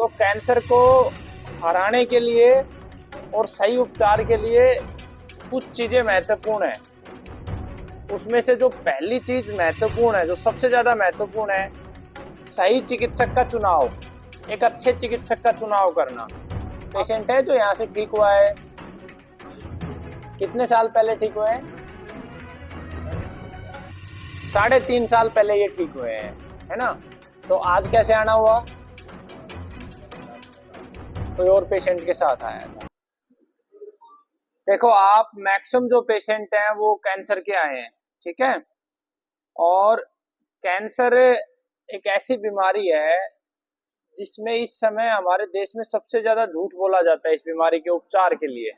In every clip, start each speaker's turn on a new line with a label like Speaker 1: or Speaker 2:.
Speaker 1: तो कैंसर को हराने के लिए और सही उपचार के लिए कुछ चीजें महत्वपूर्ण है। उसमें से जो पहली चीज महत्वपूर्ण है, जो सबसे ज्यादा महत्वपूर्ण है, सही चिकित्सक का चुनाव। एक अच्छे चिकित्सक का चुनाव करना। पेशेंट है जो यहाँ से ठीक हुआ है, कितने साल पहले ठीक हुए हैं? 3.5 साल पहले ये ठीक हुए हैं, है ना। तो आज कैसे आना हुआ? कोई और पेशेंट के साथ आया था। देखो, आप मैक्सिमम जो पेशेंट हैं वो कैंसर के आए हैं, ठीक है। और कैंसर एक ऐसी बीमारी है जिसमें इस समय हमारे देश में सबसे ज्यादा झूठ बोला जाता है इस बीमारी के उपचार के लिए।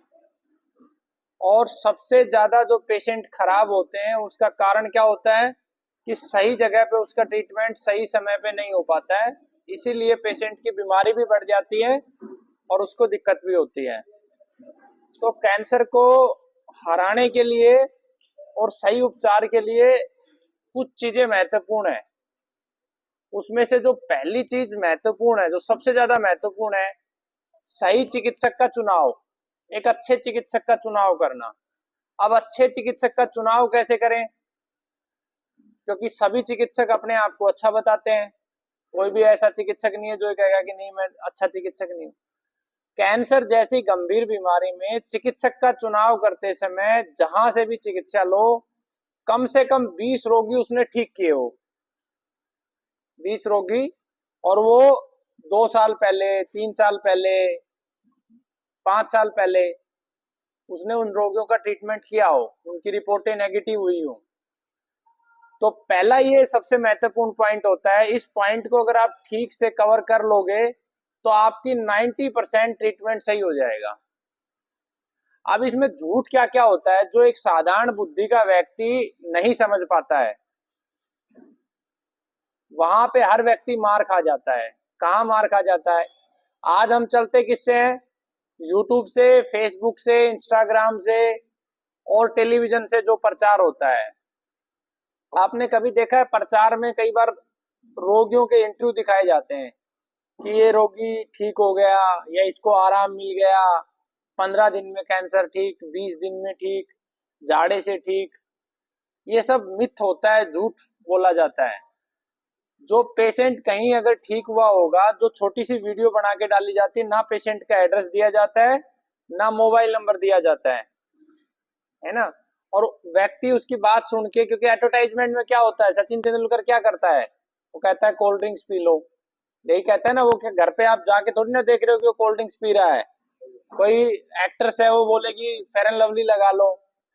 Speaker 1: और सबसे ज्यादा जो पेशेंट खराब होते हैं उसका कारण क्या होता है कि सही जगह पे उसका ट्रीटमेंट सही समय पे नहीं हो पाता है, इसीलिए पेशेंट की बीमारी भी बढ़ जाती है और उसको दिक्कत भी होती है। तो कैंसर को हराने के लिए और सही उपचार के लिए कुछ चीजें महत्वपूर्ण है। उसमें से जो पहली चीज महत्वपूर्ण है, जो सबसे ज्यादा महत्वपूर्ण है, सही चिकित्सक का चुनाव। एक अच्छे चिकित्सक का चुनाव करना। अब अच्छे चिकित्सक का चुनाव कैसे करें? क्योंकि सभी चिकित्सक अपने आप को अच्छा बताते हैं, कोई भी ऐसा चिकित्सक नहीं है जो कहेगा कि नहीं मैं अच्छा चिकित्सक नहीं हूं। कैंसर जैसी गंभीर बीमारी में चिकित्सक का चुनाव करते समय जहां से भी चिकित्सा लो, कम से कम 20 रोगी उसने ठीक किए हो। 20 रोगी, और वो 2 साल पहले, 3 साल पहले, 5 साल पहले उसने उन रोगियों का ट्रीटमेंट किया हो, उनकी रिपोर्टें नेगेटिव हुई हो। तो पहला ये सबसे महत्वपूर्ण पॉइंट होता है। इस पॉइंट को अगर आप ठीक से कवर कर लोगे तो आपकी 90% ट्रीटमेंट सही हो जाएगा। अब इसमें झूठ क्या क्या होता है जो एक साधारण बुद्धि का व्यक्ति नहीं समझ पाता है, वहां पे हर व्यक्ति मार खा जाता है। कहाँ मार खा जाता है? आज हम चलते किससे हैं? यूट्यूब से, फेसबुक से, इंस्टाग्राम से और टेलीविजन से जो प्रचार होता है। आपने कभी देखा है प्रचार में कई बार रोगियों के इंटरव्यू दिखाए जाते हैं कि ये रोगी ठीक हो गया या इसको आराम मिल गया, 15 दिन में कैंसर ठीक, 20 दिन में ठीक, जाड़े से ठीक। ये सब मिथ होता है, झूठ बोला जाता है। जो पेशेंट कहीं अगर ठीक हुआ होगा, जो छोटी सी वीडियो बना के डाली जाती है, ना पेशेंट का एड्रेस दिया जाता है, ना मोबाइल नंबर दिया जाता है ना। और व्यक्ति उसकी बात सुन के, क्योंकि एडवर्टाइजमेंट में क्या होता है, सचिन तेंदुलकर क्या करता है, वो कहता है कोल्ड ड्रिंक्स पी लो, यही कहता है ना वो। क्या घर पे आप जाके थोड़ी ना देख रहे हो कि वो कोल्ड ड्रिंक्स पी रहा है। कोई एक्ट्रेस है वो बोलेगी फेयर एंड लवली लगा लो,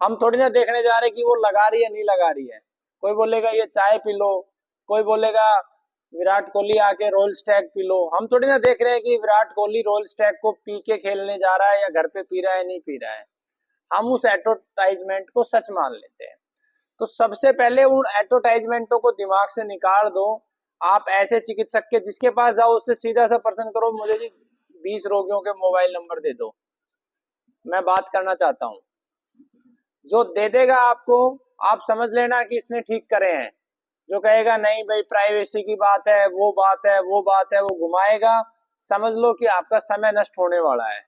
Speaker 1: हम थोड़ी ना देखने जा रहे कि वो लगा रही है नहीं लगा रही है। कोई बोलेगा ये चाय पी लो, कोई बोलेगा विराट कोहली आके रोयल स्टैग पी लो, हम थोड़ी ना देख रहे हैं कि विराट कोहली रोयल स्टैग को पी के खेलने जा रहा है या घर पे पी रहा है नहीं पी रहा है। हम उस एडवर्टाइजमेंट को सच मान लेते हैं। तो सबसे पहले उन एडवर्टाइजमेंटों को दिमाग से निकाल दो। आप ऐसे चिकित्सक के जिसके पास जाओ उससे सीधा सा प्रश्न करो, मुझे जी 20 रोगियों के मोबाइल नंबर दे दो, मैं बात करना चाहता हूँ। जो दे देगा आपको, आप समझ लेना कि इसने ठीक करे हैं। जो कहेगा नहीं भाई प्राइवेसी की बात है, वो बात है, वो बात है, वो घुमाएगा, समझ लो कि आपका समय नष्ट होने वाला है।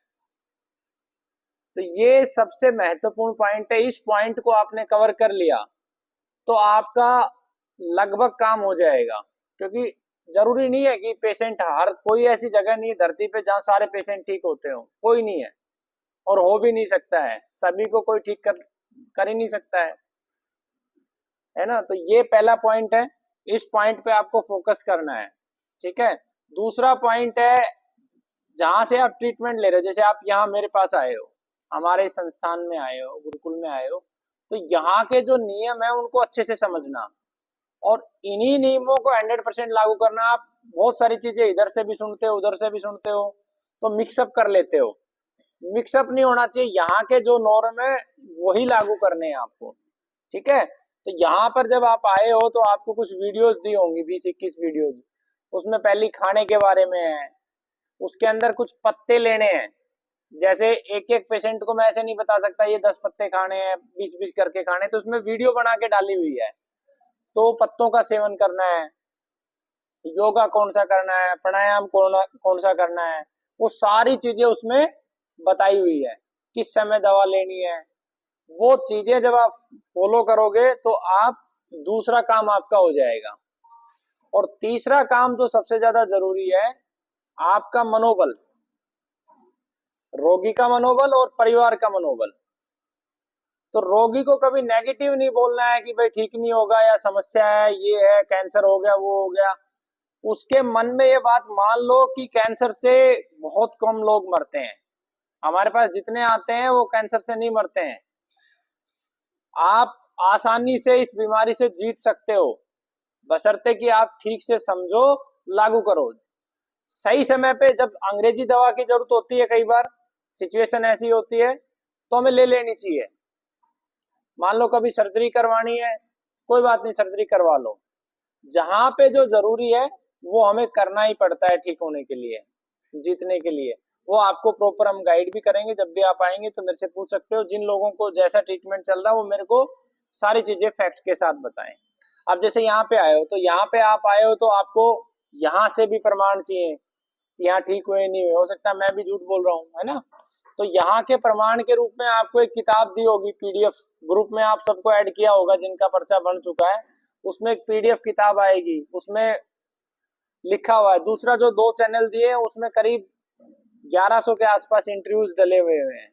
Speaker 1: तो ये सबसे महत्वपूर्ण पॉइंट है। इस पॉइंट को आपने कवर कर लिया तो आपका लगभग काम हो जाएगा। क्योंकि जरूरी नहीं है कि पेशेंट, हर कोई ऐसी जगह नहीं है धरती पे जहां सारे पेशेंट ठीक होते हो, कोई नहीं है और हो भी नहीं सकता है। सभी को कोई ठीक कर ही नहीं सकता है ना। तो ये पहला पॉइंट है, इस पॉइंट पे आपको फोकस करना है, ठीक है। दूसरा पॉइंट है, जहां से आप ट्रीटमेंट ले रहे हो, जैसे आप यहाँ मेरे पास आए हो, हमारे संस्थान में आए हो, गुरुकुल में आए हो, तो यहाँ के जो नियम है उनको अच्छे से समझना और इन्हीं नियमों को 100% लागू करना। आप बहुत सारी चीजें इधर से भी सुनते हो उधर से भी सुनते हो तो मिक्सअप कर लेते हो। मिक्सअप नहीं होना चाहिए, यहाँ के जो नॉर्म है वही लागू करने हैं आपको, ठीक है। तो यहाँ पर जब आप आए हो तो आपको कुछ वीडियोस दी होंगी, 20-21 वीडियोस। उसमें पहली खाने के बारे में है, उसके अंदर कुछ पत्ते लेने हैं। जैसे एक एक पेशेंट को मैं ऐसे नहीं बता सकता ये 10 पत्ते खाने हैं, 20-20 करके खाने, तो उसमें वीडियो बना के डाली हुई है। तो पत्तों का सेवन करना है, योगा कौन सा करना है, प्राणायाम कौन सा करना है, वो सारी चीजें उसमें बताई हुई है। किस समय दवा लेनी है, वो चीजें जब आप फॉलो करोगे तो आप दूसरा काम आपका हो जाएगा। और तीसरा काम जो सबसे ज्यादा जरूरी है, आपका मनोबल, रोगी का मनोबल और परिवार का मनोबल। तो रोगी को कभी नेगेटिव नहीं बोलना है कि भाई ठीक नहीं होगा, या समस्या है, ये है, कैंसर हो गया, वो हो गया। उसके मन में ये बात मान लो कि कैंसर से बहुत कम लोग मरते हैं, हमारे पास जितने आते हैं वो कैंसर से नहीं मरते हैं। आप आसानी से इस बीमारी से जीत सकते हो, बशर्ते कि आप ठीक से समझो, लागू करो। सही समय पे जब अंग्रेजी दवा की जरूरत होती है, कई बार सिचुएशन ऐसी होती है, तो हमें ले लेनी चाहिए। मान लो कभी सर्जरी करवानी है, कोई बात नहीं, सर्जरी करवा लो। जहां पे जो जरूरी है वो हमें करना ही पड़ता है ठीक होने के लिए, जीतने के लिए। वो आपको प्रॉपर हम गाइड भी करेंगे। जब भी आप आएंगे तो मेरे से पूछ सकते हो, जिन लोगों को जैसा ट्रीटमेंट चल रहा है वो मेरे को सारी चीजें फैक्ट के साथ बताएं। अब जैसे यहाँ पे आए हो, तो यहाँ पे आप आए हो तो आपको यहाँ से भी प्रमाण चाहिए कि यहाँ ठीक हुए नहीं हुए, हो सकता है मैं भी झूठ बोल रहा हूँ, है ना। तो यहाँ के प्रमाण के रूप में आपको एक किताब दी होगी पीडीएफ, ग्रुप में आप सबको ऐड किया होगा जिनका पर्चा बन चुका है, उसमें एक पीडीएफ किताब आएगी, उसमें लिखा हुआ है। दूसरा जो 2 चैनल दिए हैं उसमें करीब 1100 के आसपास इंटरव्यूज डले हुए हैं,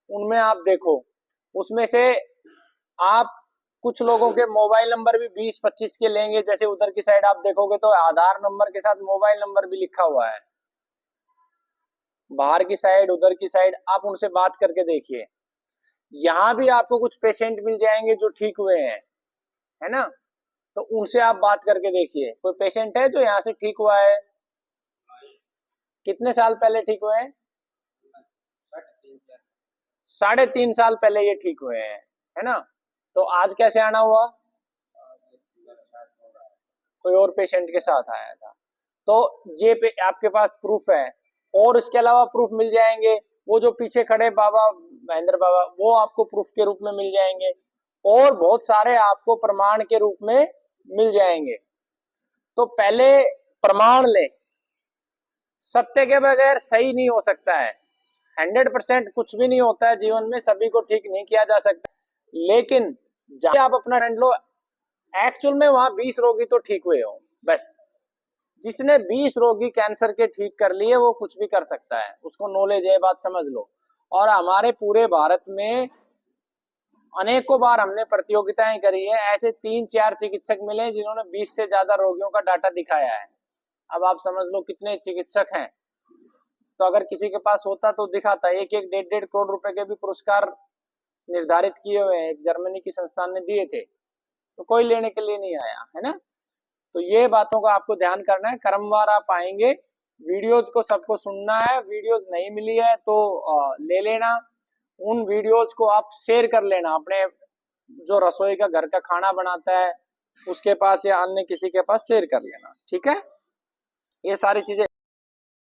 Speaker 1: उनमें आप देखो। उसमें से आप कुछ लोगों के मोबाइल नंबर भी 20-25 के लेंगे, जैसे उधर की साइड आप देखोगे तो आधार नंबर के साथ मोबाइल नंबर भी लिखा हुआ है। बाहर की साइड, उधर की साइड, आप उनसे बात करके देखिए। यहाँ भी आपको कुछ पेशेंट मिल जाएंगे जो ठीक हुए हैं, है ना। तो उनसे आप बात करके देखिए। कोई पेशेंट है जो यहाँ से ठीक हुआ है? कितने साल पहले ठीक हुए हैं? 3.5 साल पहले ये ठीक हुए हैं, है ना। तो आज कैसे आना हुआ? कोई और पेशेंट के साथ आया था। तो ये आपके पास प्रूफ है, और इसके अलावा प्रूफ मिल जाएंगे। वो जो पीछे खड़े बाबा महेंद्र बाबा, वो आपको प्रूफ के रूप में मिल जाएंगे, और बहुत सारे आपको प्रमाण के रूप में मिल जाएंगे। तो पहले प्रमाण ले, सत्य के बगैर सही नहीं हो सकता है। 100% कुछ भी नहीं होता है जीवन में, सभी को ठीक नहीं किया जा सकता। लेकिन जब आप अपना ट्रेंड लो, एक्चुअल में वहां 20 रोगी तो ठीक हुए हो बस। जिसने 20 रोगी कैंसर के ठीक कर लिए वो कुछ भी कर सकता है, उसको नॉलेज है, बात समझ लो। और हमारे पूरे भारत में अनेकों बार हमने प्रतियोगिताएं करी है, ऐसे 3-4 चिकित्सक मिले जिन्होंने 20 से ज्यादा रोगियों का डाटा दिखाया है। अब आप समझ लो कितने चिकित्सक हैं। तो अगर किसी के पास होता तो दिखाता। 1-1, 1.5 करोड़ रुपए के भी पुरस्कार निर्धारित किए हुए हैं, एक जर्मनी की संस्थान ने दिए थे, तो कोई लेने के लिए नहीं आया, है ना। तो ये बातों का आपको ध्यान करना है। क्रमवार आप आएंगे, वीडियोज को सबको सुनना है। वीडियोज नहीं मिली है तो ले लेना। उन वीडियोज को आप शेयर कर लेना अपने जो रसोई का घर का खाना बनाता है उसके पास, या अन्य किसी के पास शेयर कर लेना, ठीक है। ये सारी चीजें